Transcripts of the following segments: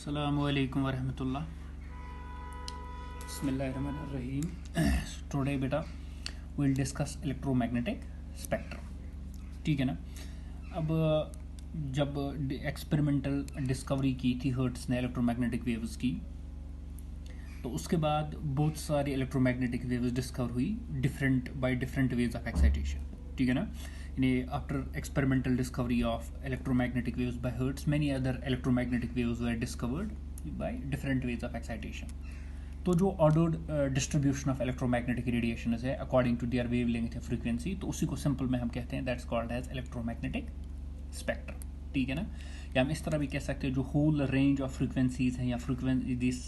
Assalamualaikum warahmatullah. Bismillahirrahmanirrahim. Today बेटा we'll discuss electromagnetic spectrum. ठीक है ना. अब जब एक्सपेरिमेंटल डिस्कवरी की थी हर्ट्स ने इलेक्ट्रोमैग्नेटिक वेव्स की, तो उसके बाद बहुत सारी इलेक्ट्रोमैग्नेटिक वेव्स डिस्कवर हुई डिफरेंट वेज ऑफ एक्साइटेशन. ठीक है ना. After experimental discovery of electromagnetic waves by Hertz, many other electromagnetic waves were discovered by different ways of excitation. तो जो ordered distribution of electromagnetic radiation है according to their wavelength या frequency, तो उसी को सिंपल में हम कहते हैं that's called as electromagnetic spectrum. ठीक है ना. या हम इस तरह भी कह सकते हैं जो होल रेंज ऑफ फ्रीक्वेंसीज हैं या फ्रीक्वेंसी दिस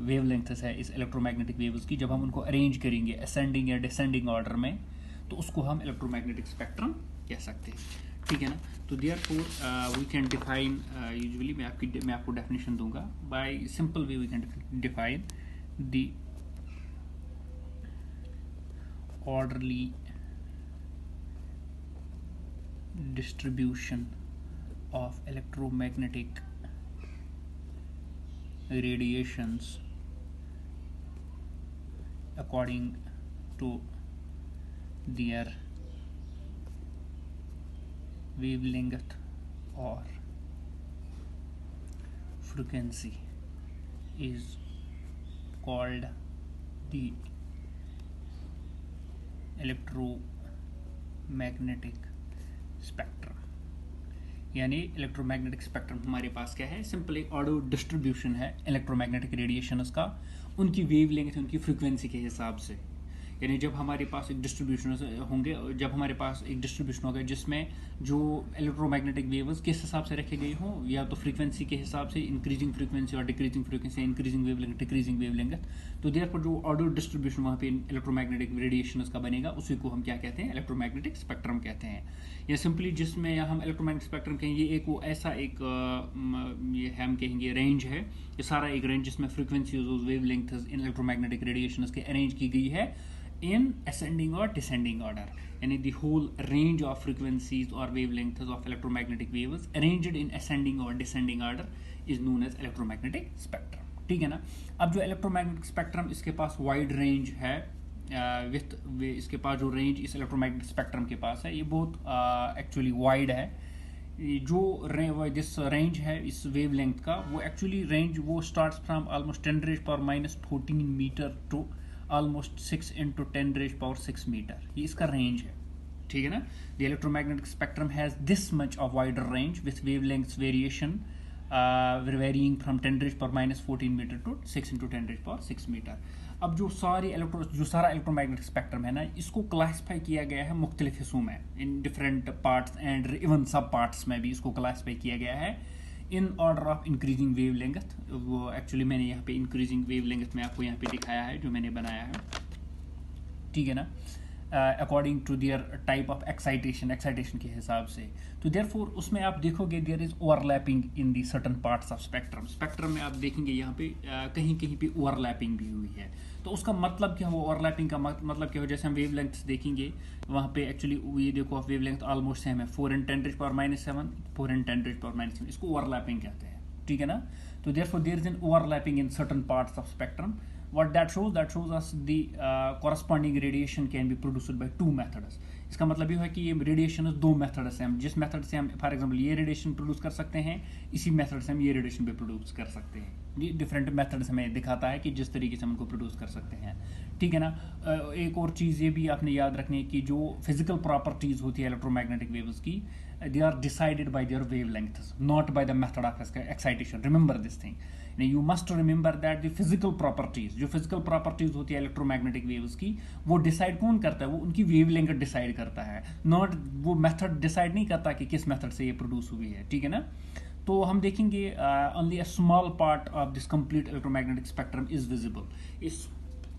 वेवलेंथ्स है इस इलेक्ट्रोमैग्नेटिक वेव्स की, जब हम उनको अरेंज करेंगे असेंडिंग या डिसेंडिंग ऑर्डर में, तो उसको हम इलेक्ट्रोमैग्नेटिक स्पेक्ट्रम कह सकते हैं. ठीक है ना. तो therefore we can define usually मैं आपको डेफिनेशन दूंगा. By simple way we can define the orderly distribution of electromagnetic radiations according to their wavelength or frequency is called the electromagnetic spectrum. यानी इलेक्ट्रोमैग्नेटिक स्पेक्ट्रम हमारे पास क्या है, simple एक order distribution है electromagnetic radiations का, उनकी wavelength उनकी frequency के हिसाब से. यानी जब हमारे पास एक डिस्ट्रीब्यूशन होंगे, जब हमारे पास एक डिस्ट्रीब्यूशन होगा जिसमें जो इलेक्ट्रोमैग्नेटिक वेव्स किस हिसाब से रखे गए हों, या तो फ्रीक्वेंसी के हिसाब से इंक्रीजिंग फ्रीक्वेंसी और decreasing frequency, increasing wavelength decreasing wavelength, तो देयरफॉर जो ऑर्डर डिस्ट्रीब्यूशन वहाँ पे इलेक्ट्रोमैग्नेटिक रेडिएशंस का बनेगा उसी को हम क्या कहते हैं, इलेक्ट्रोमैग्नेटिक स्पेक्ट्रम कहते हैं. या सिंपली जिसमें हम इलेक्ट्रोमैग्नेटिक स्पेक्ट्रम कहेंगे, एक वो ऐसा एक ये हम कहेंगे रेंज है, ये सारा एक रेंज जिसमें फ्रीक्वेंसीज और वेवलेंथ्स इन इलेक्ट्रोमैग्नेटिक रेडिएशंस के अरेंज की गई है in ascending or descending order. यानी the whole range of frequencies or wavelengths of electromagnetic waves arranged in ascending or descending order is known as electromagnetic spectrum. ठीक है ना. अब जो electromagnetic spectrum इसके पास wide range है, विथ इसके पास जो रेंज इस इलेक्ट्रोमैग्नेटिक स्पेक्ट्रम के पास है ये बहुत एक्चुअली वाइड है. जो दिस रेंज है इस वेवलेंथ का, वो एक्चुअली रेंज वो starts from almost 10⁻⁻14 metre to almost 6 × 10⁻6 metre. ये इसका रेंज है. ठीक है ना. The electromagnetic spectrum has this much of wider range with wavelengths variation varying from 10⁻14 metre to 6 × 10⁻6 metre. अब जो सारा इलेक्ट्रोमैग्नेटिक स्पेक्ट्रम है ना, इसको क्लासिफाई किया गया है मुख्तलिफ हिस्सों में, in different parts and even सब पार्ट्स में भी इसको क्लासिफाई किया गया है in order of increasing wavelength. वो एक्चुअली मैंने यहाँ पे इंक्रीजिंग वेवलेंथ में आपको यहाँ पे दिखाया है जो मैंने बनाया है. ठीक है ना. According to their type of excitation के हिसाब से. तो देयरफॉर उसमें आप देखोगे there is overlapping in the certain parts of spectrum में आप देखेंगे यहाँ पे कहीं कहीं पे ओवरलैपिंग भी हुई है. तो उसका मतलब क्या हुआ, ओवरलैपिंग का मतलब क्या हो, जैसे हम वेवलेंथ देखेंगे वहाँ पे एक्चुअली ये देखो वेवलेंथ ऑलमोस्ट सेम है, 4 × 10⁻⁷, 4 × 10⁻⁷, इसको ओवरलैपिंग कहते हैं. ठीक है ना. तो therefore there is an overlapping in certain parts of spectrum. What that shows us the corresponding radiation can be produced by two methods. इसका मतलब ये है कि ये रेडिएशन दो मेथड से हम जिस मेथड से हम फॉर एग्जांपल ये रेडिएशन प्रोड्यूस कर सकते हैं, इसी मेथड से हम ये रेडिएशन भी प्रोड्यूस कर सकते हैं. ये डिफरेंट मेथड से हमें दिखाता है कि जिस तरीके से हम उनको प्रोड्यूस कर सकते हैं. ठीक है ना. एक और चीज़ ये भी आपने याद रखनी है कि जो फिजिकल प्रॉपर्टीज़ होती है इलेक्ट्रोमैग्नेटिक वेव्स की, they are decided by their wavelengths, not by the method of excitation. Remember this thing. You must remember that the physical properties, जो physical properties होती है electromagnetic waves की, वो decide कौन करता है, वो उनकी wavelength decide करता है, not वो method decide नहीं करता कि किस method से ये produce हुई है. ठीक है ना. तो हम देखेंगे only a small part of this complete electromagnetic spectrum is visible. इस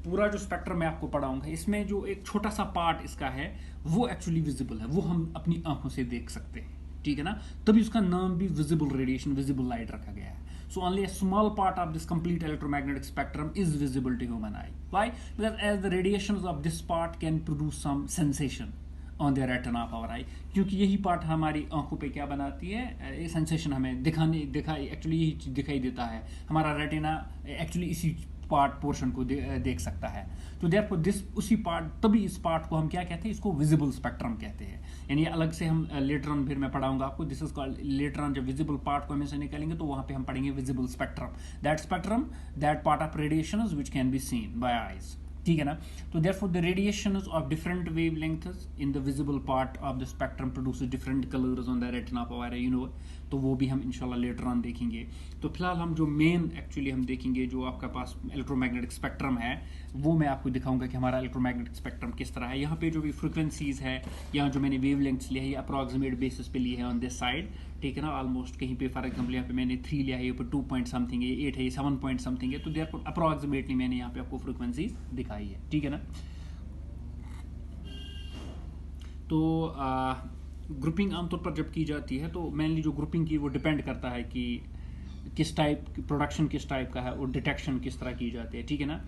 पूरा जो स्पेक्ट्रम मैं आपको पढ़ाऊंगा इसमें जो एक छोटा सा पार्ट इसका है वो एक्चुअली विजिबल है, वो हम अपनी आंखों से देख सकते हैं. ठीक है ना. तभी उसका नाम भी विजिबल रेडिएशन, विजिबल लाइट रखा गया है. So only a small part of this complete electromagnetic spectrum is visible to human eye. Why? Because as the radiations of this part can produce some sensation on the retina of our eye, क्योंकि यही part हमारी आंखों पे क्या बनाती है, ये sensation हमें एक्चुअली यही चीज़ दिखाई देता है, हमारा रेटिना एक्चुअली इसी पार्ट पोर्शन को देख सकता है। तो देयरफॉर दिस उसी पार्ट, तभी इस पार्ट को हम क्या कहते हैं, इसको विजिबल स्पेक्ट्रम कहते हैं। यानी अलग से हम लेटर ऑन फिर मैं पढ़ाऊंगा आपको, this is called later on, जब विजिबल पार्ट को हम से निकालेंगे तो वहां पे हम पढ़ेंगे visible spectrum, that part of radiation which can be seen by eyes, ठीक है ना। तो therefore the radiations of different wavelengths in the visible part of the spectrum produces different colours on the retina of our eye, you know, तो वो भी हम इंशाल्लाह later on देखेंगे। तो फिलहाल हम जो मेन एक्चुअली हम देखेंगे, जो आपका पास इलेक्ट्रोमैग्नेटिक स्पेक्ट्रम है, वो मैं आपको दिखाऊंगा कि हमारा इलेक्ट्रोमैग्नेटिक स्पेक्ट्रम किस तरह है। यहाँ पे जो भी फ्रिक्वेंसीज है, यहाँ जो मैंने वेवलेंथ्स लिया है, ये अप्रॉक्सीमेट बेसिस पे लिए है ऑन दिस साइड, ठीक है ना। ऑलमोस्ट कहीं पे फॉर एग्जाम्पल यहाँ पे मैंने 3 लिया है, ये ऊपर 2 पॉइंट समथिंग है, 8 है, ये 7 पॉइंट समथिंग है, तो देयरफॉर अप्रॉक्सीमेटली मैंने यहाँ पे आपको फ्रिक्वेंसीज दिखाई है, ठीक है ना। तो ग्रुपिंग आमतौर पर जब की जाती है तो मेनली जो ग्रुपिंग की वो डिपेंड करता है कि किस टाइप की प्रोडक्शन किस टाइप का है और डिटेक्शन किस तरह की जाती है, ठीक है ना।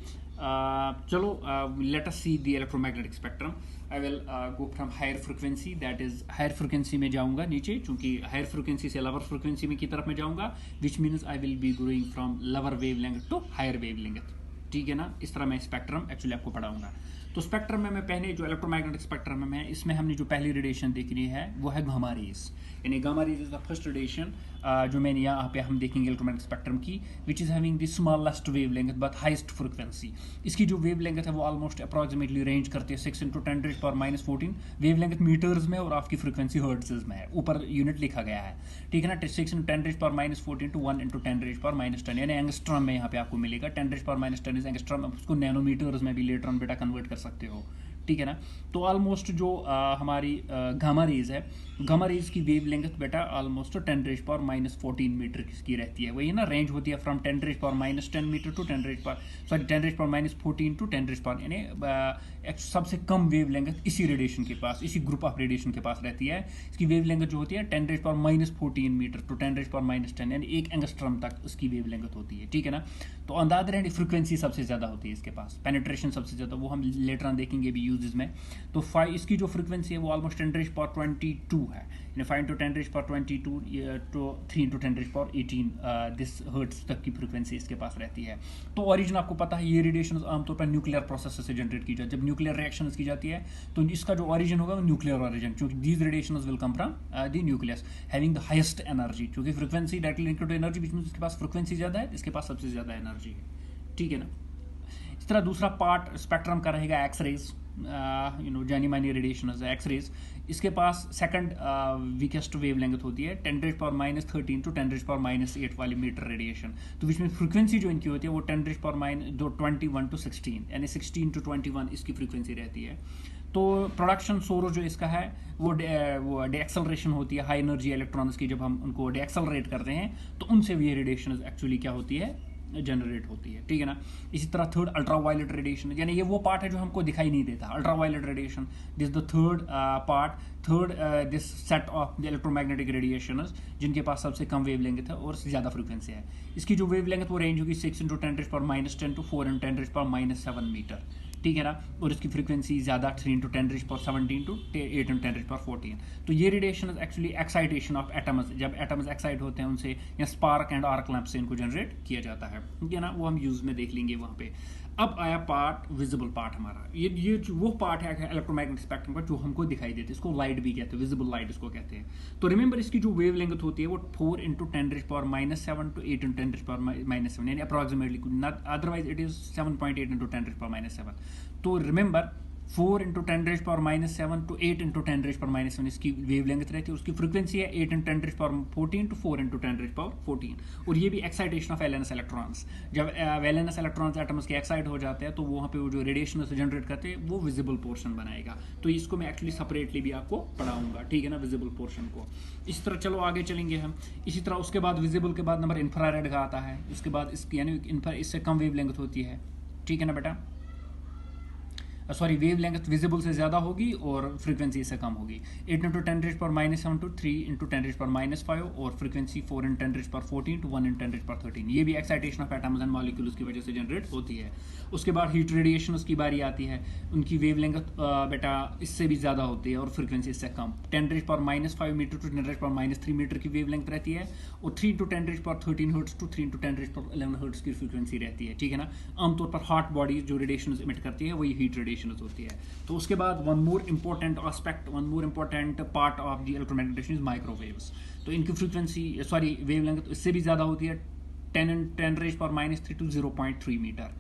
चलो let us see the electromagnetic spectrum. I will go from higher frequency, that is higher frequency में जाऊंगा नीचे, चूंकि हायर फ्रिक्वेंसी से लोअर फ्रिक्वेंसी में की तरफ में जाऊंगा, which means I will be going from lower wavelength to higher wavelength, ठीक है ना। इस तरह मैं स्पेक्ट्रम एक्चुअली आपको पढ़ाऊंगा। तो स्पेक्ट्रम में मैं पहले जो इलेक्ट्रोमैग्नेटिक स्पेक्ट्रम में है, इसमें हमने जो पहली रेडिएशन देखनी है वो है गामा रेज, यानी gamma rays is the first radiation जो मैंने यहाँ पे हम देखेंगे इलेक्ट्रोमैग्नेटिक स्पेक्ट्रम की, which is having the smallest wavelength but highest frequency. इसकी जो वेवलेंथ है वो ऑलमोस्ट अप्रॉक्सीमेटली रेंज करती है 6 × 10⁻⁻14 वेवलेंथ मीटर्स में, और आपकी फ्रीक्वेंसी हर्ट्ज में है, ऊपर यूनिट लिखा गया है, ठीक है ना। 6 × 10⁻⁻14 to 1 × 10⁻⁻10, यानी एंगस्ट्रॉम में यहाँ पे आपको मिलेगा। 10⁻⁻10 इज एंगस्ट्रॉम, उसको नैनोमीटर्स में भी लेटर ऑन बेटा कन्वर्ट कर सकते हो, ठीक है ना। तो ऑलमोस्ट जो हमारी गामा रेज है, गामा रेज की वेवलेंथ बेटा ऑलमोस्ट 10⁻⁻14 मीटर की रहती है, वही ना। रेंज होती है फ्रॉम 10⁻⁻10 मीटर टू 10⁻⁻14 टू 10⁻, यानी सबसे कम वेवलेंथ इसी रेडिएशन के पास, इसी ग्रुप ऑफ रेडिएशन के पास रहती है। इसकी वेवलेंथ जो होती है 10⁻⁻14 मीटर टू 10⁻⁻10, यानी 1 एंगस्ट्रॉम तक उसकी वेवलेंथ होती है, ठीक है ना। तो अंदाज रहे फ्रीक्वेंसी सबसे ज़्यादा होती है इसके पास, पेनिट्रेशन सबसे ज़्यादा, वो हम लेटर ऑन देखेंगे भी यूजेस में। तो 5 इसकी जो फ्रीक्वेंसी है वो ऑलमोस्ट 10⁻22 है, यानी 5 × 10⁻22 तो 3 × 10⁻18 दिस हर्ट्ज तक की फ्रीक्वेंसी इसके पास रहती है। तो ओरिजिन आपको पता है, ये रेडिएशन आमतौर पर न्यूक्लियर प्रोसेस से जनरेट की जाती है। जब न्यूक्लियर रिएक्शन की जाती है तो इसका जो ओरिजिन होगा वो न्यूक्लियर ओरिजिन, क्योंकि these radiation will come from the nucleus having the highest energy, क्योंकि frequency directly linked to energy, बीच में इसके पास फ्रीक्वेंसी ज़्यादा है, इसके पास सबसे ज़्यादा एनर्जी है, ठीक है ना। इस तरह दूसरा पार्ट स्पेक्ट्रम का रहेगा एक्स रेज, यू नो, जानी मानी रेडिएशन एक्स रेज। इसके पास सेकंड वीकेस्ट वेवलेंथ होती है 10⁻⁻13 to 10⁻⁻8 वाली मीटर रेडिएशन। तो बीच में फ्रीक्वेंसी जो इनकी होती है वो 10⁻21 to 16, यानी 16 to 21 इसकी फ्रीक्वेंसी रहती है। तो प्रोडक्शन सोर्स जो इसका है वो डीएक्सेलरेशन होती है, हाई एनर्जी इलेक्ट्रॉन्स की जब हम उनको डीएक्सेलरेट करते हैं तो उनसे भी ये रेडिएशन एक्चुअली क्या होती है, जनरेट होती है, ठीक है ना। इसी तरह थर्ड अल्ट्रावायलेट रेडिएशन, यानी ये वो पार्ट है जो हमको दिखाई नहीं देता, ultraviolet radiation, this the third part, third this set of the electromagnetic radiation जिनके पास सबसे कम वेवलेंथ है और ज़्यादा फ्रीक्वेंसी है। इसकी जो वेवलेंथ वो रेंज होगी 6 × 10⁻⁻10 to 4 × 10⁻⁻7 मीटर, ठीक है ना। और इसकी फ्रीक्वेंसी ज़्यादा 3 × 10⁻17 to 8 × 10⁻14। तो ये radiation actually excitation of atoms, जब एटम्स एक्साइट होते हैं उनसे, या स्पार्क एंड आर्क लैंप से इनको जनरेट किया जाता है, ठीक है ना। वो हम यूज़ में देख लेंगे वहाँ पे। अब आया पार्ट विजिबल पार्ट हमारा, ये वो पार्ट है इलेक्ट्रोमैग्नेटिक स्पेक्ट्रम का जो हमको दिखाई देते हैं, इसको लाइट भी कहते हैं, विजिबल लाइट इसको कहते हैं। तो रिमेंबर इसकी जो वेवलेंथ होती है वो 4 × 10⁻⁻7 to 8 × 10⁻⁻7, यानी अप्रॉक्सीमेटली, अदरवाइज इट इज 7.8 × 10⁻⁻7। तो रिमेंबर 4 × 10⁻⁻7 to 8 × 10⁻⁻7 इसकी वेवलेंथ रहती है। उसकी फ्रीक्वेंसी है 8 × 10⁻14 to 4 × 10⁻14। और ये भी एक्साइटेशन ऑफ वैलेंस इलेक्ट्रॉन्स, जब वैलेंस इलेक्ट्रॉन्स एटम्स के एक्साइट हो जाते हैं तो वहाँ पे वो जो रेडिएशन से जनरेट करते हैं वो विजिबल पोर्शन बनाएगा। तो इसको मैं एक्चुअली सेपरेटली भी आपको पढ़ाऊंगा, ठीक है ना, विजिबल पोर्शन को। इस तरह चलो आगे चलेंगे हम। इसी तरह उसके बाद विजिबल के बाद नंबर इंफ्रारेड का आता है, उसके बाद इसकी यानी इससे कम वेवलेंथ होती है, ठीक है ना बेटा। सॉरी वेव लेंथ विजिबल से ज़्यादा होगी और फ्रीक्वेंसी इससे कम होगी। 8 इंटू 10⁻⁻7 टू 3 इंटू 10⁻⁻5 और फ्रीक्वेंसी 4 इन 10⁻14 टू 1 इन 10⁻13। ये भी excitation of atoms and molecules की वजह से जनरेट होती है। उसके बाद हीट रेडिएशन उसकी बारी आती है, उनकी वेव लेंथ बेटा इससे भी ज़्यादा होती है और फ्रीक्वेंसी इससे कम। 10⁻⁻5 मीटर टू 10⁻⁻3 मीटर की वेव लेंथ रहती है और 3 into 10⁻13 hertz to 3 into 10⁻11 hertz की फ्रीक्वेंसी रहती है, ठीक है ना। आमतौर पर हॉट बॉडी जो रेडिएशन इमिट करती है वही हीट रेडिएशन होती है। तो उसके बाद one more important part of the electromagnetic is microwaves. तो इनकी फ्रीक्वेंसी सॉरी वेव लेंथ इससे भी ज़्यादा होती है, 10⁻³ टू 0.3 मीटर,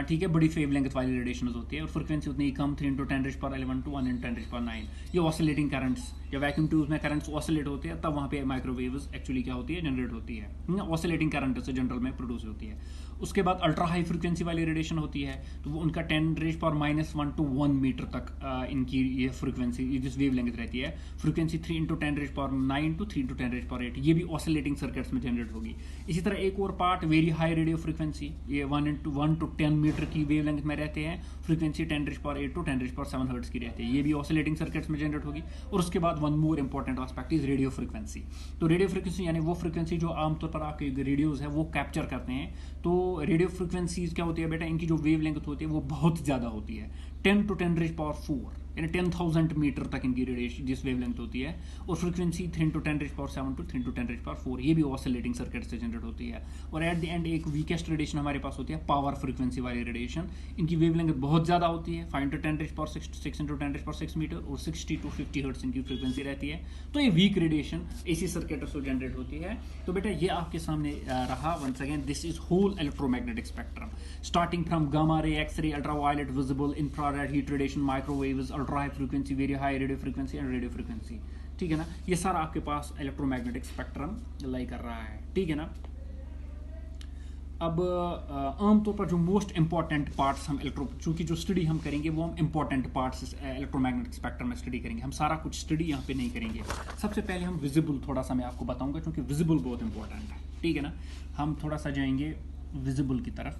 ठीक है। बड़ी वेव लेंथ वाली रेडिएशन होती है और फ्रीक्वेंसी उतनी ही कम, 3 इंटू 10⁻11 टू 1 इन 10⁻9। ये ऑसिलेटिंग करंट्स, जब वैक्यूम ट्यूब्स में करंट्स ऑसिलेट होते हैं तब वहाँ पे माइक्रोवेव्स एक्चुअली क्या होती है, जनरेट होती है। ऑसिलेटिंग करंट से जनरल में प्रोड्यूस होती है। उसके बाद अल्ट्रा हाई फ्रीक्वेंसी वाली रेडिएशन होती है, तो वो उनका 10⁻⁻1 टू 1 मीटर तक इनकी ये फ्रीक्वेंसी जिस वेव लेंथ रहती है। फ्रीक्वेंसी 3 इंटू 10⁻9 टू 3 इंटू 10⁻8, ये भी ऑसिलेटिंग सर्किट्स में जनरेट होगी। इसी तरह एक और part very high radio frequency, ये 1 टू 10 मीटर की वेव लेंथ में रहते हैं। फ्रीक्वेंसी 10⁻8 टू 10⁻7 हर्ट्ज की रहती है, ये भी ऑसिलेटिंग सर्किट्स में जनरेट होगी। और उसके बाद one more important aspect is radio frequency. तो रेडियो फ्रीक्वेंसी यानी वो फ्रीक्वेंसी जो आमतौर पर आपके रेडियोज है वो कैप्चर करते हैं। तो रेडियो फ्रीक्वेंसीज क्या होती है बेटा, इनकी जो वेव लेंथ होती है वो बहुत ज़्यादा होती है, 10 टू 10⁻4 यानी 10,000 मीटर तक इनकी रेडिएशन जिस वेव लेंथ होती है। और फ्रीक्वेंसी 3 टू 10⁻7 टू 3 टू 10⁻4, ये भी ऑसिलेटिंग सर्किट से जनरेट होती है। और एट द एंड एक वीकेस्ट रेडिएशन हमारे पास होती है पावर फ्रीक्वेंसी वाली रेडिएशन। इनकी वेव लेंथ बहुत ज़्यादा होती है, 5 टू 10⁻6 6 इंटू 10⁻6 मीटर और 60 टू 50 हर्ट्ज इनकी फ्रीक्वेंसी रहती है। तो ये वीक रेडिएशन ऐसी सर्किट से जनरेट होती है। तो बेटा ये आपके सामने रहा once again, this is whole electromagnetic spectrum starting from gamma ray, X ray, ultraviolet, visible, infrared, heat radiation, microwaves, ultra high frequency, very high radio frequency and radio frequency, ठीक है ना। ये सारा आपके पास इलेक्ट्रोमैग्नेटिक स्पेक्ट्रम लाई कर रहा है, ठीक है ना। अब आमतौर पर जो मोस्ट इंपॉर्टेंट पार्ट्स हम चूंकि जो स्टडी हम करेंगे वो हम इंपॉर्टेंट पार्ट्स इलेक्ट्रोमैग्नेटिक स्पेक्ट्रम में स्टडी करेंगे, हम सारा कुछ स्टडी यहाँ पे नहीं करेंगे। सबसे पहले हम विजिबल थोड़ा सा मैं आपको बताऊंगा, क्योंकि विजिबल बहुत इंपॉर्टेंट है, ठीक है ना। हम थोड़ा सा जाएंगे विजिबल की तरफ,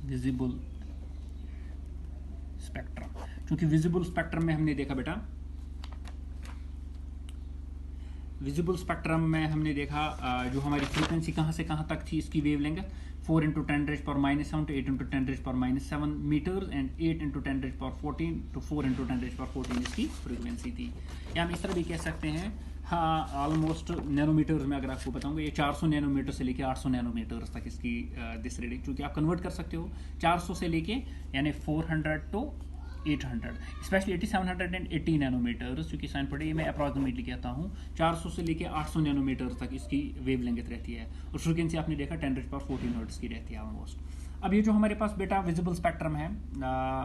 विजिबल स्पेक्ट्रम। क्योंकि विजिबल स्पेक्ट्रम में हमने देखा बेटा, विजिबल स्पेक्ट्रम में हमने देखा जो हमारी फ्रीक्वेंसी कहाँ से कहाँ तक थी, इसकी wavelength 4 into 10⁻⁻7 to 8 into 10⁻7 metre and 8 into 10⁻14 to 4 into 10⁻14 इसकी फ्रीक्वेंसी थी। या हम इस तरह भी कह सकते हैं, हाँ ऑलमोस्ट नैनोमीटर्स में अगर आपको बताऊंगा, ये 400 नैनोमीटर से लेके 800 नैनोमीटर्स तक इसकी दिस रीडिंग, क्योंकि आप कन्वर्ट कर सकते हो 400 से लेके यानी 400 टू 800, स्पेशली 8780 नैनोमीटर्स, क्योंकि साइन पड़े, ये मैं अप्रॉक्सीमेटली कहता हूँ 400 से लेके 800 नैनोमीटर तक इसकी वेव लेंथ रहती है। और फ्रीक्वेंसी आपने देखा 10⁻14 हर्ट्ज की रहती है ऑलमोस्ट। अब ये जो हमारे पास बेटा विजिबल स्पेक्ट्रम है,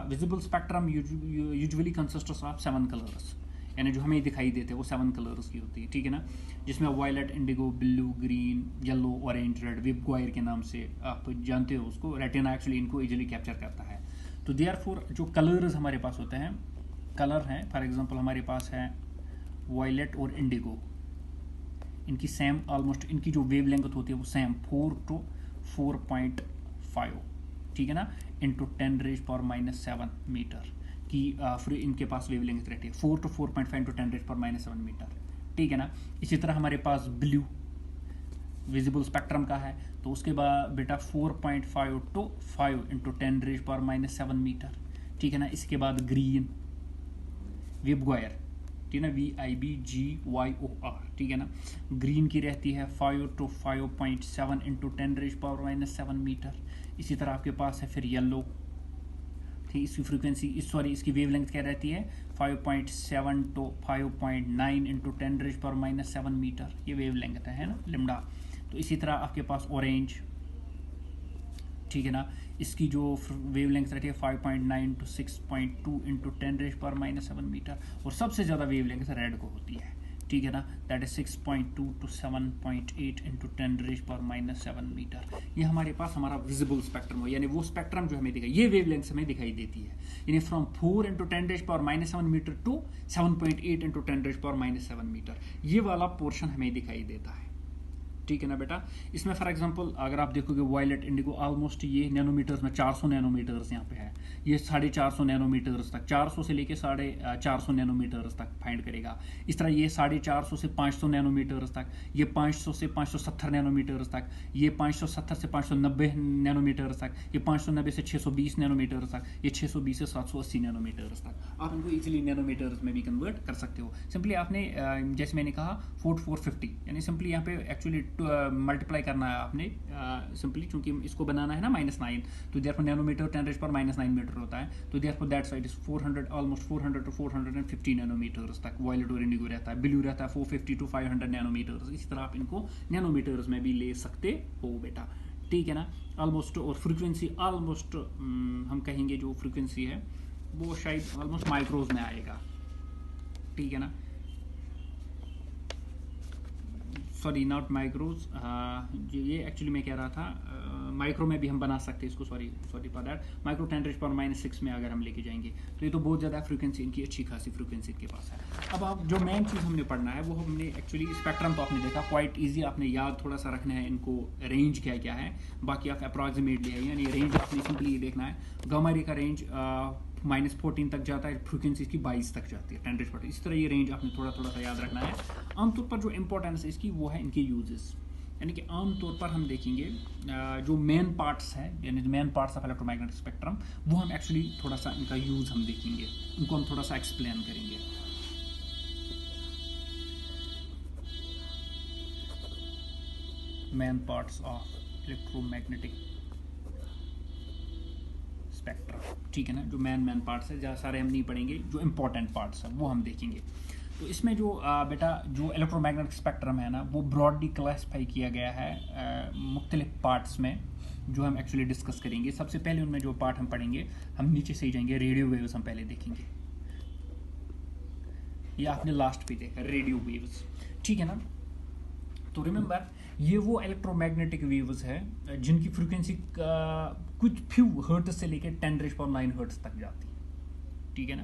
visible spectrum usually consist of 7 colours, यानी जो हमें दिखाई देते हैं वो 7 कलर्स की होती है, ठीक है ना। जिसमें violet, indigo, blue, green, yellow, orange, red, VIBGYOR के नाम से आप जानते हो उसको। रेटिना एक्चुअली इनको इजीली कैप्चर करता है। तो देयरफॉर जो कलर्स हमारे पास होते हैं, कलर हैं, फॉर एग्जांपल हमारे पास है वायलेट और इंडिगो, इनकी सेम ऑलमोस्ट इनकी जो वेव लेंथ होती है वो सेम 4 टू 4.5, ठीक है ना, इंटू 10⁻⁻7 मीटर की फ्री इनके पास वेव लेंथ रहती है, 4 टू 4.5 इंटू 10⁻⁻7 मीटर, ठीक है ना। इसी तरह हमारे पास ब्लू विजिबल स्पेक्ट्रम का है, तो उसके बाद बेटा 4.5 टू 5 इंटू 10⁻⁻7 मीटर, ठीक है ना। इसके बाद ग्रीन वेबगायर, ठीक है ना, VIBGYOR, ठीक है ना। ग्रीन की रहती है 5 टू 5.7 इंटू 10⁻⁻7 मीटर। इसी तरह आपके पास है फिर येलो, ठीक, इसकी फ्रीक्वेंसी इसकी वेव लेंथ क्या रहती है 5.7 टू 5.9 इंटू 10⁻⁻7 मीटर, ये वेव लेंथ है ना, लिम्डा। तो इसी तरह आपके पास ऑरेंज, ठीक है ना, इसकी जो वेव लेंथ रहती है 5.9 टू 6.2 इंटू 10⁻⁻7 मीटर। और सबसे ज़्यादा वेव लेंथ रेड को होती है, ठीक है ना, that is 6.2 to 7.8 into 10⁻⁻7 metre. ये हमारे पास हमारा विजिबल स्पेक्ट्रम हो, यानी वो स्पेक्ट्रम जो हमें दिखाई, ये वेव लेंथ हमें दिखाई देती है, यानी from 4 into 10⁻⁻7 metre to 7.8 into 10⁻⁻7 metre, ये वाला पोर्शन हमें दिखाई देता है, ठीक है ना बेटा। इसमें फॉर एग्जांपल अगर आप देखोगे वायलेट इंडिगो ऑलमोस्ट ये नैनोमीटर्स में 400 नैनोमीटर्स यहाँ पे है, ये 450 नैनोमीटर्स तक, 400 से लेके 450 नैनोमीटर्स तक फाइंड करेगा। इस तरह ये 450 से 500 नैनोमीटर्स तक, ये 500 से 570 नैनोमीटर्स तक, ये 570 से 590 नैनोमीटर्स तक, ये 590 से 620 नैनोमीटर्स तक, ये 620 से 780 नैनोमीटर्स तक। आप इनको इजीली नैनोमीटर्स में भी कन्वर्ट कर सकते हो। सिंपली आपने जैसे मैंने कहा 450, यानी सिंपली यहाँ पे एक्चुअली मल्टीप्लाई करना है आपने सिंपली, चूंकि इसको बनाना है ना -9, तो देयरफॉर नैनोमीटर 10⁻⁹ मीटर होता है, तो therefore that side is 400, almost 400 to 450 nanometres तक वायलेट और इंडिगो रहता है। ब्लू रहता है 450 to 500 नैनोमीटर्स। इसी तरह आप इनको नैनोमीटर्स में भी ले सकते हो बेटा, ठीक है ना। ऑलमोस्ट, और फ्रीक्वेंसी ऑलमोस्ट हम कहेंगे जो फ्रीक्वेंसी है वो शायद ऑलमोस्ट माइक्रोज में आएगा, ठीक है ना। सॉरी नॉट माइक्रोज, ये एक्चुअली मैं कह रहा था माइक्रो में भी हम बना सकते हैं इसको, सॉरी फॉर दैट। माइक्रो 10⁻⁻6 में अगर हम लेके जाएंगे तो ये तो बहुत ज़्यादा फ्रीक्वेंसी इनकी अच्छी खासी फ्रीक्वेंसी इनके पास है। अब आप जो मेन चीज़ हमने पढ़ना है वो हमने एक्चुअली स्पेक्ट्रम तो आपने देखा क्वाइट ईजी, आपने याद थोड़ा सा रखना है इनको, रेंज क्या क्या है, बाकी आप अप्रॉक्सीमेटली है, यानी रेंज आपने सिंपली ये देखना है। गामा रे का रेंज -14 तक जाता है, फ्रीक्वेंसी इसकी 22 तक जाती है 10⁻⁻। इस तरह ये रेंज आपने थोड़ा सा याद रखना है। आमतौर पर जो इंपॉर्टेंस है इसकी वो है इनके यूजेस, यानी कि आमतौर पर हम देखेंगे जो मेन पार्ट्स है, यानी main parts of electromagnetic spectrum, वो हम एक्चुअली थोड़ा सा इनका यूज हम देखेंगे, उनको हम थोड़ा सा एक्सप्लेन करेंगे। Main parts of electromagnetic spectrum, ठीक है ना। जो मेन पार्ट्स है, जहाँ सारे हम नहीं पढ़ेंगे, जो इंपॉर्टेंट पार्ट्स हैं वो हम देखेंगे। तो इसमें जो बेटा जो इलेक्ट्रोमैग्नेटिक स्पेक्ट्रम है ना, वो ब्रॉडली क्लासिफाई किया गया है मुख्तलिफ पार्ट्स में, जो हम एक्चुअली डिस्कस करेंगे। सबसे पहले उनमें जो पार्ट हम पढ़ेंगे, हम नीचे से ही जाएंगे, रेडियो वेव्स हम पहले देखेंगे। ये आपने लास्ट पे देखा रेडियो वेव्स, ठीक है ना। तो रिमेंबर ये वो इलेक्ट्रोमैग्नेटिक वेव्स है जिनकी फ्रीक्वेंसी कुछ फ्यू हर्ट्ज से लेकर 10⁻⁹ हर्ट्ज तक जाती है, ठीक है ना।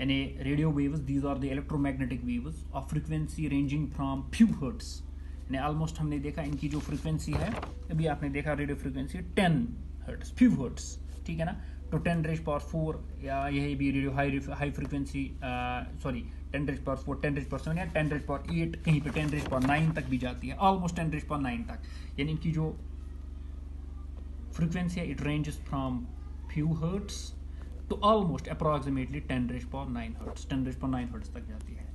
यानी radio waves, these are the electromagnetic waves of frequency ranging from few hertz. यानी ऑलमोस्ट हमने देखा इनकी जो फ्रीक्वेंसी है, अभी आपने देखा radio frequency 10 hertz, few hertz, ठीक है ना। तो 10⁻⁴, या यही भी रेडियो हाई फ्रीक्वेंसी, सॉरी 10⁻⁴, 10⁻⁷ या 10⁻⁸, कहीं पे 10⁻⁹ तक भी जाती है, ऑलमोस्ट 10⁻⁹ तक। यानी इनकी जो फ्रीक्वेंसी है it ranges from few hertz तो ऑलमोस्ट अप्रॉक्सीमेटली 10⁻⁹ हर्ट्ज, 10⁻⁹ हर्ट्ज तक जाती है।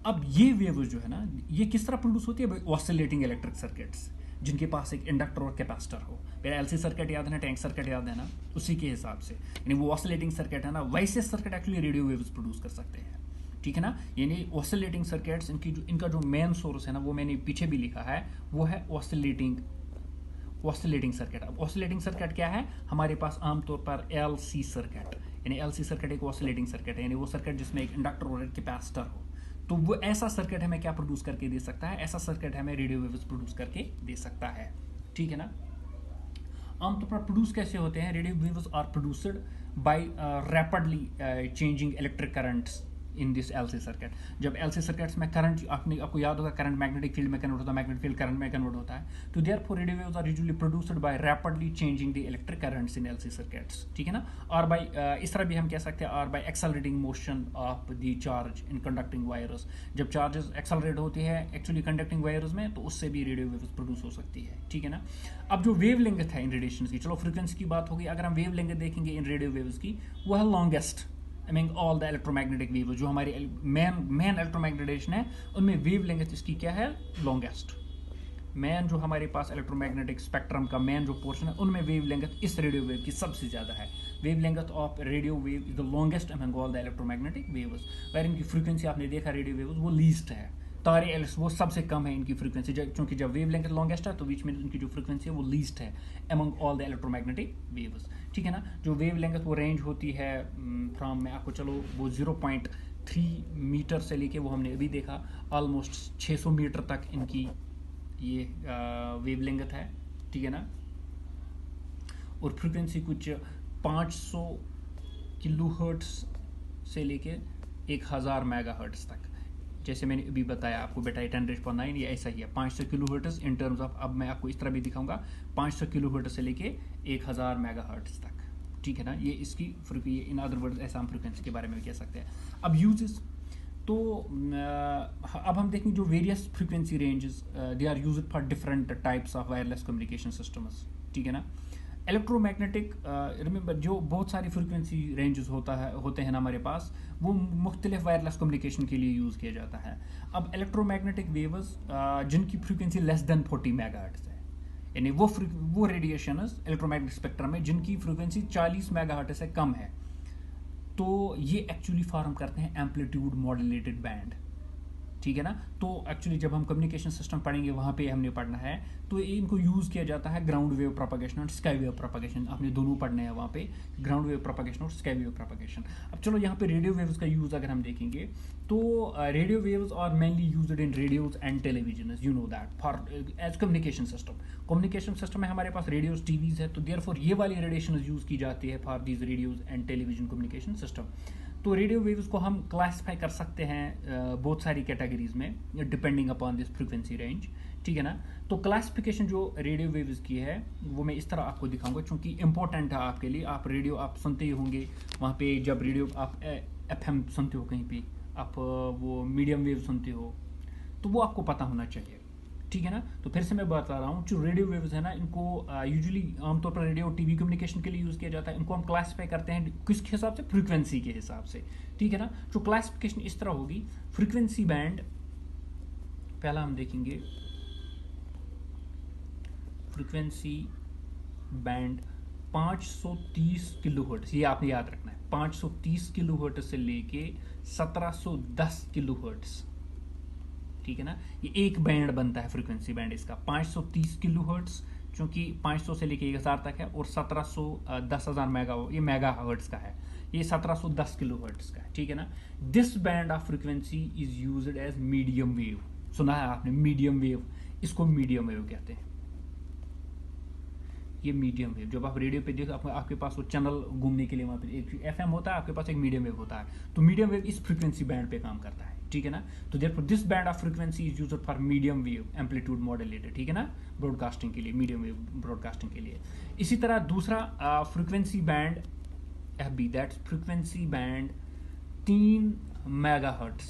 अब ये वेव्स जो है ना, ये किस तरह प्रोड्यूस होती है? ऑसिलेटिंग इलेक्ट्रिक सर्किट्स, जिनके पास एक इंडक्टर और कैपेसिटर हो। मेरा एलसी सर्किट याद है ना, टैंक सर्किट याद है ना, उसी के हिसाब से, यानी वो ऑसिलेटिंग सर्किट है ना, वैसे circuit actually radio waves produce कर सकते हैं, ठीक है ना। यानी ऑसिलेटिंग सर्किट्स, इनका जो मेन सोर्स है ना, वो मैंने पीछे भी लिखा है, वो है ऑसिलेटिंग सर्किट। अब ऑसिलेटिंग सर्किट क्या है? हमारे पास आमतौर पर एलसी सर्किट, यानी एलसी सर्किट एक ऑसिलेटिंग सर्किट है, यानी वो सर्किट जिसमें एक इंडक्टर और एक कैपेसिटर हो। तो वो ऐसा सर्किट हमें क्या प्रोड्यूस करके दे सकता है? ऐसा सर्किट हमें रेडियो वेव्स प्रोड्यूस करके दे सकता है, ठीक है ना। आमतौर पर प्रोड्यूस कैसे होते हैं? Radio waves are produced by rapidly changing electric currents in this LC circuit. जब एलसी सर्किट्स में करंट, आपको याद होगा, करंट मैग्नेटिक फील्ड में कन्वर्ट होता है, मैग्नेटिक फील्ड करंट में कन्वर्ट होता है। तो therefore radio waves are usually produced by rapidly changing the electric currents in LC circuits, ठीक है ना। और बाय इस तरह भी हम कह सकते हैं, और by accelerating motion of the charge in conducting wires. जब चार्जेस एक्सेलरेट होते हैं एक्चुअली कंडक्टिंग वायर्स में, तो उससे भी रेडियो वेव्स प्रोड्यूस हो सकती है, ठीक है ना। अब जो वेव लेंथ है इन रेडिएशन की, चलो फ्रीक्वेंसी की बात होगी, अगर हम वेव लेंथ देखेंगे इन रेडियो वेव्स की, वो है longest among all the electromagnetic waves। जो हमारी मेन इलेक्ट्रोमैग्नेटेशन है, उनमें वेव लेंथ इसकी क्या है? लॉन्गेस्ट। मेन जो हमारे पास इलेक्ट्रोमैग्नेटिक स्पेक्ट्रम का मेन जो पोर्शन है, उनमें वेव लेंथ इस रेडियो वेव की सबसे ज्यादा है। Wave length of radio wave is the longest among all the electromagnetic waves, where इनकी फ्रीक्वेंसी आपने देखा रेडियो वेव्स वो लीस्ट है, तारे एल्स वो सबसे कम है इनकी फ्रीक्वेंसी, क्योंकि जब वेव लेंथ लॉन्गेस्ट है तो बीच में इनकी जो फ्रीक्वेंसी है वो लीस्ट है among all the electromagnetic waves, ठीक है ना। जो वेव लेंथ वो रेंज होती है फ्रॉम, मैं आपको चलो वो 0.3 मीटर से लेके, वो हमने अभी देखा, ऑलमोस्ट 600 मीटर तक इनकी ये वेव लेंथ है, ठीक है ना। और फ्रीक्वेंसी कुछ 500 किलो हर्ट्ज से लेके 1000 मेगा हर्ट्ज तक, जैसे मैंने अभी बताया आपको बेटा 10⁻⁹ ये ऐसा ही है 500 किलोहर्ट्ज़ इन टर्म्स ऑफ, अब मैं आपको इस तरह भी दिखाऊंगा 500 किलोहर्ट्ज़ से लेके 1000 मेगाहर्ट्ज़ तक, ठीक है ना। ये इसकी इन अदर वर्ड्स ऐसा हम फ्रिक्वेंसी के बारे में भी कह सकते हैं। अब यूजेस, तो अब हम देखेंगे जो various frequency ranges they are used for different types of wireless communication systems, ठीक है ना। इलेक्ट्रोमैग्नेटिक, रिमेंबर जो बहुत सारी फ्रिक्वेंसी रेंजेस होते हैं ना हमारे पास, वो मुख्तलिफ वायरलेस कम्युनिकेशन के लिए यूज़ किया जाता है। अब इलेक्ट्रोमैग्नेटिक वेव्स जिनकी फ्रिक्वेंसी लेस देन 40 मेगाहर्ट्ज़ है, यानी वो रेडिएशन इलेक्ट्रोमैग्नेटिक स्पेक्ट्रम में जिनकी फ्रिक्वेंसी 40 मेगाहर्ट्ज़ से कम है, तो ये एक्चुअली फॉर्म करते हैं एम्पलीट्यूड मॉड्यूलेटेड बैंड, ठीक है ना। तो एक्चुअली जब हम कम्युनिकेशन सिस्टम पढ़ेंगे वहाँ पे हमने पढ़ना है, तो इनको यूज़ किया जाता है ग्राउंड वेव प्रोपगेशन और स्काई वेव प्रोपगेशन, आपने दोनों पढ़ने हैं वहाँ पे, ग्राउंड वेव प्रोपगेशन और स्काई वेव प्रोपगेशन। अब चलो यहाँ पे रेडियो वेव्स का यूज़ अगर हम देखेंगे, तो radio waves are mainly used in radios and television, you know that, for as communication system में हमारे पास रेडियोज टीवीज है, तो देयरफॉर ये वाली रेडिएशन यूज़ की जाती है for these radios and television communication system. तो रेडियो वेव्स को हम क्लासिफाई कर सकते हैं बहुत सारी कैटेगरीज में depending upon this frequency range, ठीक है ना। तो क्लासिफिकेशन जो रेडियो वेव्स की है वो मैं इस तरह आपको दिखाऊंगा, क्योंकि इंपॉर्टेंट है आपके लिए। आप रेडियो आप सुनते ही होंगे, वहाँ पे जब रेडियो आप FM सुनते हो, कहीं पे आप वो मीडियम वेव सुनते हो, तो वो आपको पता होना चाहिए, ठीक है ना। तो फिर से मैं बता रहा हूँ, जो रेडियो वेव्स है ना, इनको यूजुअली आमतौर पर रेडियो टीवी कम्युनिकेशन के लिए यूज़ किया जाता है। इनको हम क्लासिफाई करते हैं किसके हिसाब से, फ्रीक्वेंसी के हिसाब से, ठीक है ना। जो क्लासिफिकेशन इस तरह होगी, फ्रीक्वेंसी बैंड पहला हम देखेंगे, फ्रीक्वेंसी बैंड 530 किलोहर्ट्ज़, ये आपने याद रखना है, 530 किलोहर्ट्ज़ से लेके 1710 किलोहर्ट्ज़, ठीक है ना। ये एक बैंड बनता है फ्रीक्वेंसी बैंड इसका, 530 किलोहर्ट्ज़, क्योंकि 500 से लेके 1000 तक है, और 10,000 मेगा हर्ट्ज़ का है, ये 1710 किलोहर्ट्ज़ का है, ठीक है ना। This band of frequency is used as medium wave, सुना है आपने मीडियम वेव, इसको मीडियम वेव कहते हैं। ये मीडियम वेव, जब आप रेडियो पे देखो आपके पास वो चैनल घूमने के लिए वहाँ पे एक FM होता है, आपके पास एक मीडियम वेव होता है, तो मीडियम वेव इस फ्रीक्वेंसी बैंड पे काम करता है, ठीक है ना। तो therefore this band of frequency is used for medium wave amplitude modulated, ठीक है ना, ब्रॉडकास्टिंग के लिए, मीडियम वेव ब्रॉडकास्टिंग के लिए। इसी तरह दूसरा frequency band FB, that's frequency band 3 megahertz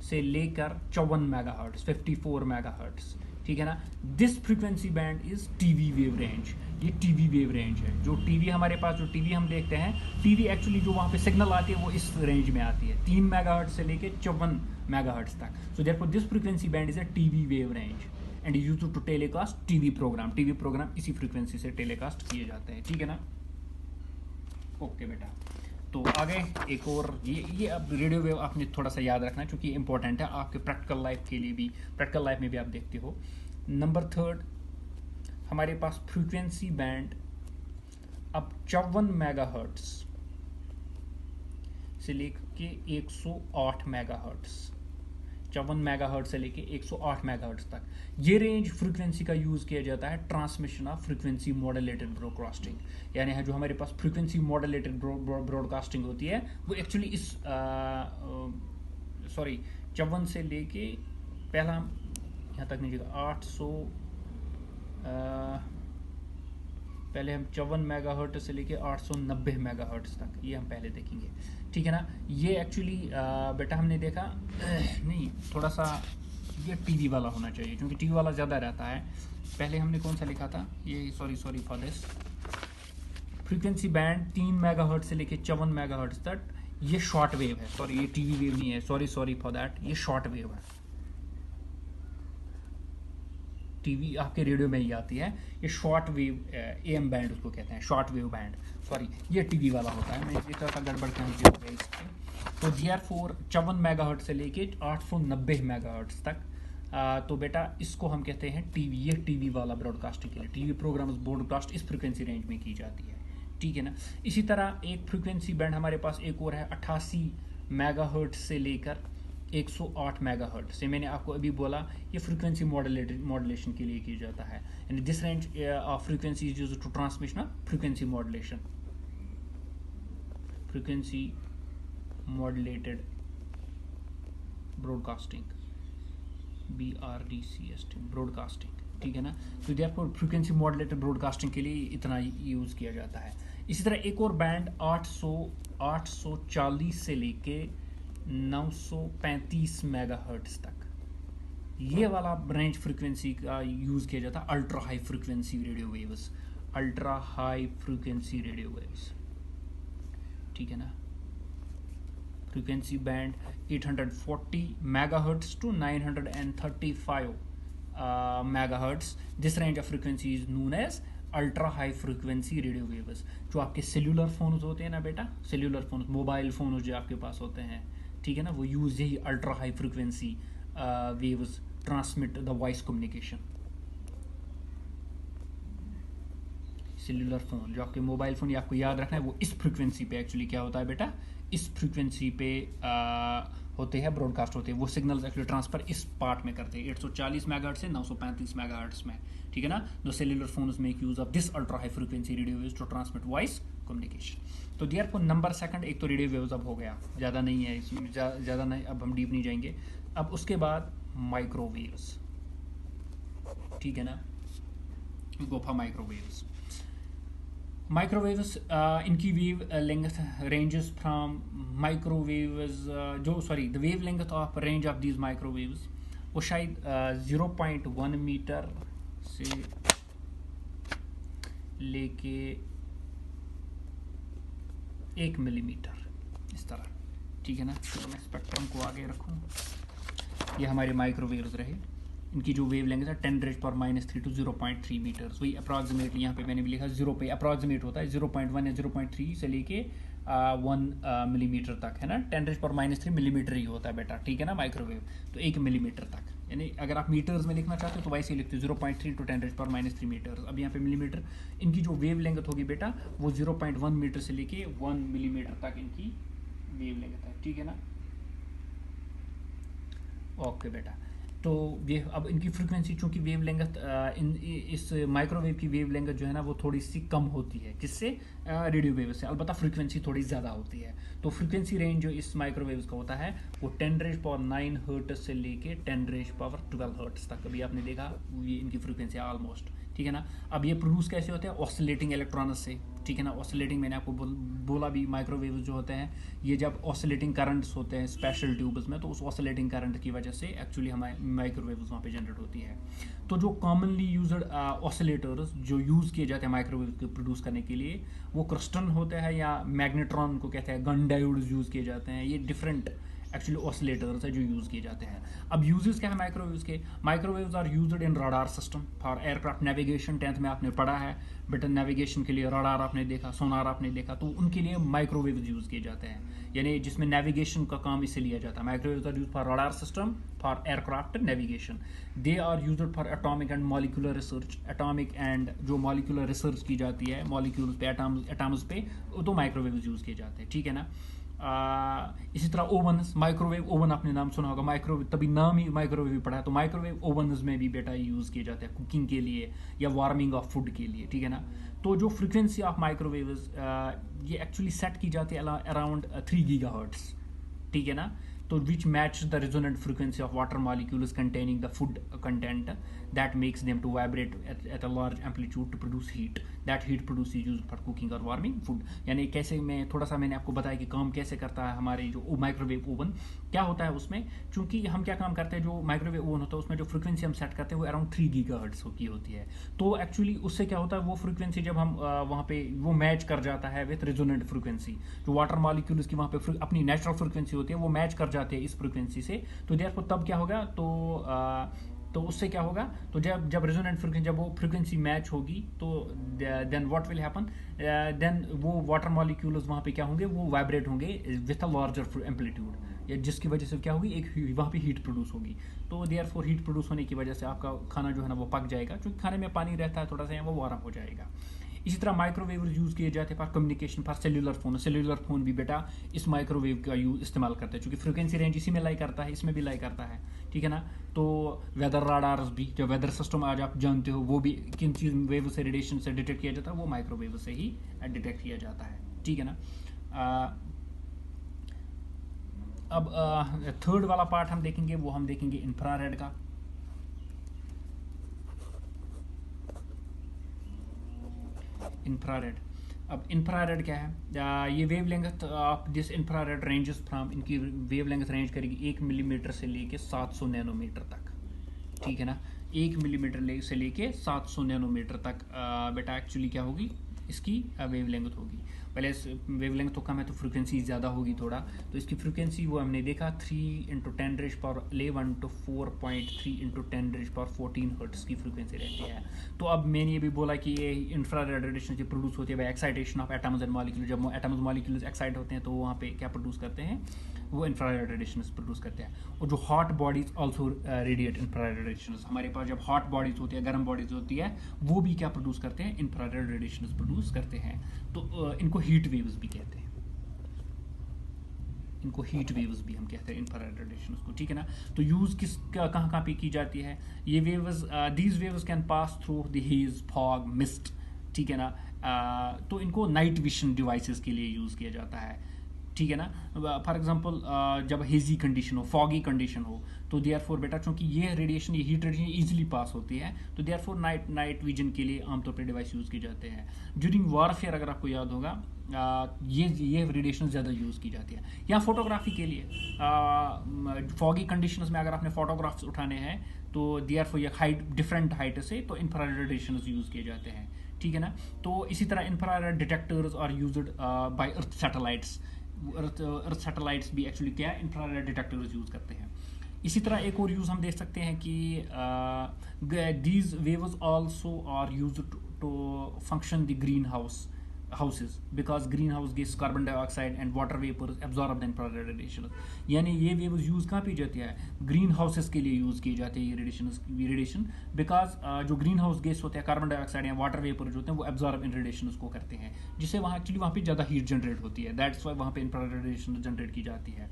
से लेकर 54 मेगाहर्ट्ज़, 54 मेगाहर्ट्ज़, ठीक है ना। This frequency band is TV wave range, ये टीवी वेव रेंज है। जो टीवी हमारे पास, जो टीवी हम देखते हैं, टीवी एक्चुअली जो वहाँ पे सिग्नल आती है वो इस रेंज में आती है, 3 मेगाहर्ट्ज़ से लेके 54 मेगाहर्ट्ज़ तक। So therefore this frequency band is a TV wave range and is used to telecast TV programme इसी फ्रीक्वेंसी से टेलीकास्ट किए जाते हैं, ठीक है ना। ओके बेटा, तो आगे एक और ये अब रेडियो वेव आपने थोड़ा सा याद रखना है, क्योंकि इंपॉर्टेंट है आपके प्रैक्टिकल लाइफ के लिए भी, प्रैक्टिकल लाइफ में भी आप देखते हो। नंबर 3 हमारे पास फ्रीक्वेंसी बैंड अब 54 मेगाहर्ट्ज़ से लेके 108 मेगाहर्ट्ज़, 54 मेगाहर्ट्ज़ से लेके 108 मेगाहर्ट्ज़ तक, ये रेंज फ्रीक्वेंसी का यूज़ किया जाता है transmission of frequency modulated broadcasting, यानी है जो हमारे पास फ्रीक्वेंसी मॉड्यूलेटेड ब्रॉडकास्टिंग होती है वो एक्चुअली इस 54 से लेके पहला यहाँ तक नहीं, 800 पहले हम 54 मेगाहर्ट्ज़ से लेके 890 मेगाहर्ट्ज़ तक, ये हम पहले देखेंगे, ठीक है ना। ये एक्चुअली बेटा हमने देखा नहीं, थोड़ा सा ये टीवी वाला होना चाहिए, क्योंकि टीवी वाला ज़्यादा रहता है। पहले हमने कौन सा लिखा था, ये sorry for this, frequency band 3 megahertz से लेके 54 मेगाहर्ट्ज़ तक, ये शॉर्ट वेव है, सॉरी ये टीवी वेव नहीं है, सॉरी फॉर दैट, ये शॉर्ट वेव है। टीवी आपके रेडियो में ही आती है, ये शॉर्ट वेव AM बैंड उसको कहते हैं, शॉर्ट वेव बैंड, सॉरी ये टीवी वाला होता है, मैं इस तरह सा गड़बड़ कहीं पे हो गई इसकी। तो देयरफॉर 54 मेगाहर्ट्ज़ से लेके 890 मेगाहर्ट्ज़ तक, तो बेटा इसको हम कहते हैं टीवी, ये टीवी वाला ब्रॉडकास्टिंग के लिए, टीवी प्रोग्राम्स ब्रॉडकास्ट इस फ्रिक्वेंसी रेंज में की जाती है, ठीक है ना। इसी तरह एक फ्रिक्वेंसी बैंड हमारे पास एक और है 88 मेगाहर्ट्ज़ से लेकर 108 मेगाहर्ट्ज़ से, मैंने आपको अभी बोला ये फ्रीक्वेंसी मॉड्यूलेशन के लिए किया जाता है, and this range of frequency is used to transmission of frequency modulation, frequency modulated broadcasting, BRDCST, broadcasting, ठीक है ना। तो देयरफॉर फ्रीक्वेंसी मॉड्यूलेटेड ब्रॉडकास्टिंग के लिए इतना यूज़ किया जाता है। इसी तरह एक और बैंड 840 से लेके 935 मेगाहर्ट्ज तक, ये वाला रेंज फ्रीक्वेंसी का यूज़ किया जाता है ultra high frequency radio waves, ultra high frequency radio waves, ठीक है ना। Frequency band 840 megahertz to 935 megahertz, this range of frequency is known as ultra high frequency radio waves. जो आपके सेल्यूलर फोन्स होते हैं ना बेटा, सेल्यूलर फोन, मोबाइल फोन जो आपके पास होते हैं, ठीक है ना, वो यूज यही ultra high frequency waves transmit the voice communication. Cellular phone जो आपके मोबाइल फोन, ये आपको याद रखना है, वो इस फ्रीक्वेंसी पे एक्चुअली क्या होता है बेटा, इस फ्रीक्वेंसी पे होते हैं, ब्रॉडकास्ट होते हैं, वो सिग्नल्स एक्चुअली ट्रांसफर इस पार्ट में करते हैं 840 मेगाहर्ट्ज से 935 मेगाहर्ट्ज में, ठीक है ना। The cellular phones make use of this ultra high frequency radio waves to transmit voice communication. तो देयरफॉर नंबर सेकंड एक तो रेडियो वेव्स अब हो गया, ज़्यादा नहीं है इसमें, ज़्यादा नहीं, अब हम डीप नहीं जाएंगे। अब उसके बाद माइक्रोवेव्स, ठीक है ना, गोफा माइक्रोवेव्स। माइक्रोवेव्स इनकी wave length ranges from microwaves जो sorry the wave length of range of these microwaves वो शायद 0.1 मीटर से लेके 1 मिलीमीटर इस तरह, ठीक है ना। तो मैं स्पेक्ट्रम को आगे रखूँ, ये हमारे माइक्रोवेव्स रहे, इनकी जो वेव लेंथ है 10⁻³ टू 0.3 मीटर्स, वही अप्रॉक्सीमेटली यहाँ पे मैंने भी लिखा 0 पे अप्रॉक्सीमेट होता है, 0.1 या 0.3 से लेके 1 मिलीमीटर तक, है ना। 10⁻³ मिलीमीटर ही होता है बेटा, ठीक है ना, माइक्रोवेव तो 1 मिलीमीटर तक, यानी अगर आप मीटर्स में लिखना चाहते हो तो वैसे ही लिखते हो 0.3 टू 10⁻³ मीटर्स। अब यहाँ पे मिलीमीटर, इनकी जो वेव लेंथ होगी बेटा वो 0.1 मीटर से लेके 1 मिलीमीटर तक इनकी वेव लेंथ है, ठीक है ना। ओके बेटा, तो ये अब इनकी फ्रीक्वेंसी चूंकि वेव लेंथ इस माइक्रोवेव की वेव लेंथ जो है ना वो थोड़ी सी कम होती है, किससे, रेडियो वेव से, अलबत्ता फ्रीक्वेंसी थोड़ी ज़्यादा होती है। तो फ्रीक्वेंसी रेंज जो इस माइक्रोवेव्स का होता है वो 10⁻⁹ हर्ट्ज से लेके 10⁻12 हर्ट्ज तक, अभी आपने देखा ये इनकी फ्रीक्वेंसी ऑलमोस्ट, ठीक है ना। अब ये प्रोड्यूस कैसे होते हैं, ऑसिलेटिंग इलेक्ट्रॉन्स से, ठीक है ना। ऑसिलेटिंग मैंने आपको बोला भी, माइक्रोवेव जो होते हैं ये जब ऑसिलेटिंग करंट्स होते हैं स्पेशल ट्यूब्स में, तो उस ऑसिलेटिंग करंट की वजह से एक्चुअली हमारे माइक्रोवेव्स वहाँ पे जनरेट होती है। तो जो कॉमनली यूज्ड ऑसिलेटर्स जो यूज़ किए जाते हैं माइक्रोवेव को प्रोड्यूस करने के लिए, वो क्रिस्टन होते हैं या मैग्नेट्रॉन को कहते हैं, गन डायोड्स यूज़ किए जाते हैं, ये डिफरेंट एक्चुअली ऑसिलेटर्स है जो यूज़ किए जाते हैं। अब यूजेस क्या है माइक्रोवेव्स के, microwaves are used in radar system for aircraft navigation, 10th में आपने पढ़ा है बेटा, नेविगेशन के लिए रडार आपने देखा, सोनार आपने देखा, तो उनके लिए माइक्रोवेव्स यूज़ किए जाते हैं, यानी जिसमें नेविगेशन का काम इससे लिया जाता है। Microwaves are used for radar system for aircraft navigation, they are used for atomic and molecular research, atomic and जो मॉलिक्यूलर रिसर्च की जाती है मॉलिक्यूल्स पे, एटम्स पे, तो माइक्रोवेव्स यूज़ किए जाते हैं, ठीक है ना। इसी तरह ओवन्स, माइक्रोवेव ओवन आपने नाम सुना होगा, माइक्रोवेव तभी नाम ही माइक्रोवेव पड़ा है, तो माइक्रोवेव ओवन्स में भी बेटा यूज़ किए जाते हैं कुकिंग के लिए या वार्मिंग ऑफ फूड के लिए, ठीक है ना। तो जो फ्रीक्वेंसी ऑफ माइक्रोवेव्स ये एक्चुअली सेट की जाती है अराउंड 3 गीगाहर्ट्ज, ठीक है ना। तो which match the resonant frequency of water molecules containing the food content that makes them to vibrate at a large amplitude to produce heat. That heat produce is used for cooking or warming food. यानी कैसे, मैं थोड़ा सा मैंने आपको बताया कि काम कैसे करता है हमारे जो माइक्रोवेव ओवन, क्या होता है उसमें, चूंकि हम क्या काम करते हैं, जो माइक्रोवेव ओवन होता है उसमें जो फ्रीक्वेंसी हम सेट करते हैं वो अराउंड 3 गीगाहर्ट्ज की होती है। तो एक्चुअली उससे क्या होता है, वो फ्रीक्वेंसी जब हम वहाँ पे वो मैच कर जाता है विथ रेजोनेंट फ्रीक्वेंसी, जो वाटर मॉलिक्यूल्स की वहाँ पे अपनी नेचुरल फ्रीक्वेंसी होती है वो मैच कर जाते हैं इस फ्रीक्वेंसी से, तो देयरफॉर तब क्या होगा, तो उससे क्या होगा, तो जब रेजोनेंट फ्रीक्वेंसी, जब वो फ्रीक्वेंसी मैच होगी तो then what will happen, then वो वाटर मॉलिक्यूल्स वहाँ पे क्या होंगे, वो वाइब्रेट होंगे विथ अ लार्जर एम्पलीट्यूड, या जिसकी वजह से क्या होगी, एक वहाँ पे हीट प्रोड्यूस होगी। तो देयरफॉर हीट प्रोड्यूस होने की वजह से आपका खाना जो है ना वो पक जाएगा, क्योंकि खाने में पानी रहता है थोड़ा सा, वो वार्म हो जाएगा। इसी तरह माइक्रोवेव यूज़ किए जाते हैं for communication, for cellular phone भी बेटा इस माइक्रोवेव का यूज इस्तेमाल करते हैं, क्योंकि फ्रीक्वेंसी रेंज इसी में लाई करता है, इसमें भी लाई करता है, ठीक है ना। तो वेदर राडार्स भी, जो वेदर सिस्टम आज आप जानते हो, वो भी किन चीज़ वेव से, रेडिएशन से डिटेक्ट किया जाता है, वो माइक्रोवेव से ही डिटेक्ट किया जाता है, ठीक है ना। अब थर्ड वाला पार्ट हम देखेंगे, वो हम देखेंगे इंफ्रारेड का। इंफ्रारेड, अब इंफ्रारेड क्या है? ये wavelength of this infrared ranges from, इनकी वेवलेंथ रेंज करेगी 1 मिलीमीटर से लेके 700 नैनोमीटर तक, ठीक है ना। 1 मिलीमीटर से लेके 700 नैनोमीटर तक बेटा एक्चुअली क्या होगी, इसकी वेवलेंथ होगी। पहले वेवलेंथ तो कम है तो फ्रिक्वेंसी ज़्यादा होगी थोड़ा, तो इसकी फ्रिक्वेंसी वो हमने देखा 3 × 10⁻11 to 4.3 × 10⁻14 हर्ट्ज़ की फ्रिक्वेंसी रहती है। तो अब मैंने ये भी बोला कि ये इंफ्रारेड रेडिएशन जो प्रोड्यूस होती है by excitation of atoms and molecule, जब एटम्स मॉलिक्यूल्स एक्साइट होते हैं तो वहाँ पे क्या प्रोड्यूस करते हैं, वो इंफ्रारेड रेडिएशन प्रोड्यूस करते हैं। और जो hot bodies also radiate infrared radiation, हमारे पास जब हॉट बॉडीज होती है, गर्म बॉडीज होती है, वो भी क्या प्रोड्यूस करते हैं, इंफ्रारेड रेडिएशन प्रोड्यूस करते हैं। तो इनको हीट वेव्स भी कहते हैं, इनको हीट वेव्स भी हम कहते हैं इंफ्रारेड रेडिएशन को, ठीक है ना। तो यूज़ किस कहाँ पे की जाती है ये waves? These waves can pass through the hedge, fog, mist, ठीक है ना। तो इनको नाइट विजन डिवाइसेस के लिए यूज़ किया जाता है, ठीक है ना। फॉर एग्जांपल जब हेजी कंडीशन हो, फॉगी कंडीशन हो, तो देयर फोर बेटा चूंकि ये रेडिएशन, ये हीट रेडिएशन इजीली पास होती है, तो देयर फोर नाइट विजन के लिए आमतौर पर डिवाइस यूज़ किए जाते हैं। ड्यूरिंग वॉरफेयर अगर आपको याद होगा, ये रेडिएशन ज़्यादा यूज़ की जाती है। या फोटोग्राफी के लिए फॉगी कंडीशंस में अगर आपने फोटोग्राफ्स उठाने हैं तो देयर फोर ये हाइट, डिफरेंट हाइट से तो इंफ्रारेड रेडिएशन यूज़ किए जाते हैं, ठीक है ना। तो इसी तरह infrared detectors are used by earth satellites, earth satellites भी एक्चुअली क्या है, इंफ्रारेड डिटेक्टर्स यूज़ करते हैं। इसी तरह एक और यूज़ हम देख सकते हैं कि these waves also are used to function the green houses because greenhouse gas, carbon dioxide and water vapors absorb the infrared radiation। यानी ये वेव्स यूज़ कहाँ पे जाती है, ग्रीन हाउसेस के लिए यूज़ की जाती है ये रेडिएशन बिकॉज जो ग्रीन हाउस गैस होते हैं, कार्बन डाइऑक्साइड या वाटर वेपर जो होते हैं, वो एब्जॉर्ब इन रेडिएशन को करते हैं, जिससे वहाँ एक्चुअली वहाँ पे ज़्यादा हीट जनरेट होती है। दैट्स वाई वहाँ पे इंफ्रारेड रेडिएशन जनरेट की जाती है।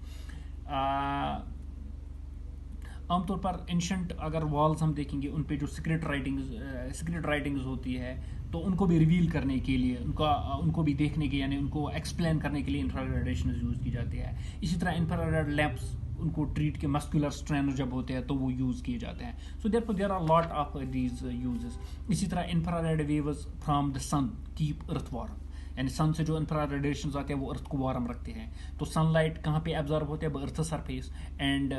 आमतौर पर एंशंट अगर वॉल्स हम देखेंगे, उन पे जो सीक्रेट राइटिंग्स होती है, तो उनको भी रिवील करने के लिए, उनको भी देखने के, यानी उनको एक्सप्लेन करने के लिए इंफ्रारेड रेडिएशन यूज़ की जाती है। इसी तरह इंफ्रारेड लैंप्स, उनको ट्रीट के मस्कुलर स्ट्रेन जब होते हैं तो वो यूज़ किए जाते हैं। So there are lot of these uses. इसी तरह infrared waves from the sun keep earth warm, यानी सन से जो इंफ्रारेड रेडिएशन आते हैं वो अर्थ को वार्म रखते हैं। तो सनलाइट कहाँ पे एब्जॉर्ब होते हैं, अर्थ सरफेस, एंड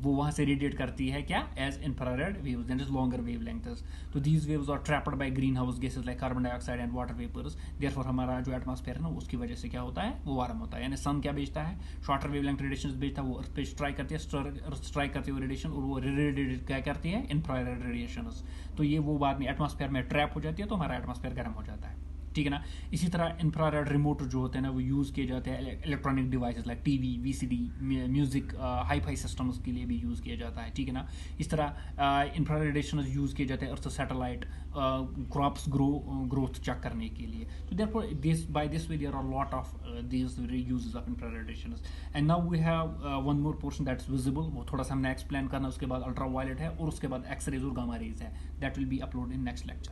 वो वहाँ से रेडिएट करती है क्या, as infrared waves, that is longer wavelengths. तो these waves are trapped by greenhouse gases like carbon dioxide and water vapours. Therefore हमारा जो एटमॉस्फेयर है ना, उसकी वजह से क्या होता है, वो वार्म होता है। यानी सन क्या भेजता है, शॉर्टर वेवलेंथ रेडिएशन भेजता है, वो अर्थ पे स्ट्राइक करती है, अर्थ स्ट्राइक करती है वो रेडिएशन, और वो रेडिएट क्या करती है, इंफ्रारेड रेडिएशन। तो ये वो बाद में एटमॉस्फेयर में ट्रैप हो जाती है, तो हमारा एटमॉस्फेयर गर्म हो जाता है, ठीक है ना। इसी तरह इंफ्रारेड रिमोट जो होते हैं ना, वो यूज़ किए जाते हैं electronic devices like TV, VCD, music, hi fi systems के लिए भी यूज़ किया जाता है, ठीक है ना। इस तरह इंफ्रारेड रेडिएशन यूज़ किए जाते हैं earth satellite crops growth check करने के लिए। तो therefore by this way there are lot of this uses of infrared radiation. And now we have one more portion that's visible, वो थोड़ा सा हमने एक्सप्लेन करना, उसके बाद अल्ट्रा वायलेट है, और उसके बाद एक्स रेज और गामा रेज है, that will be upload in next lecture.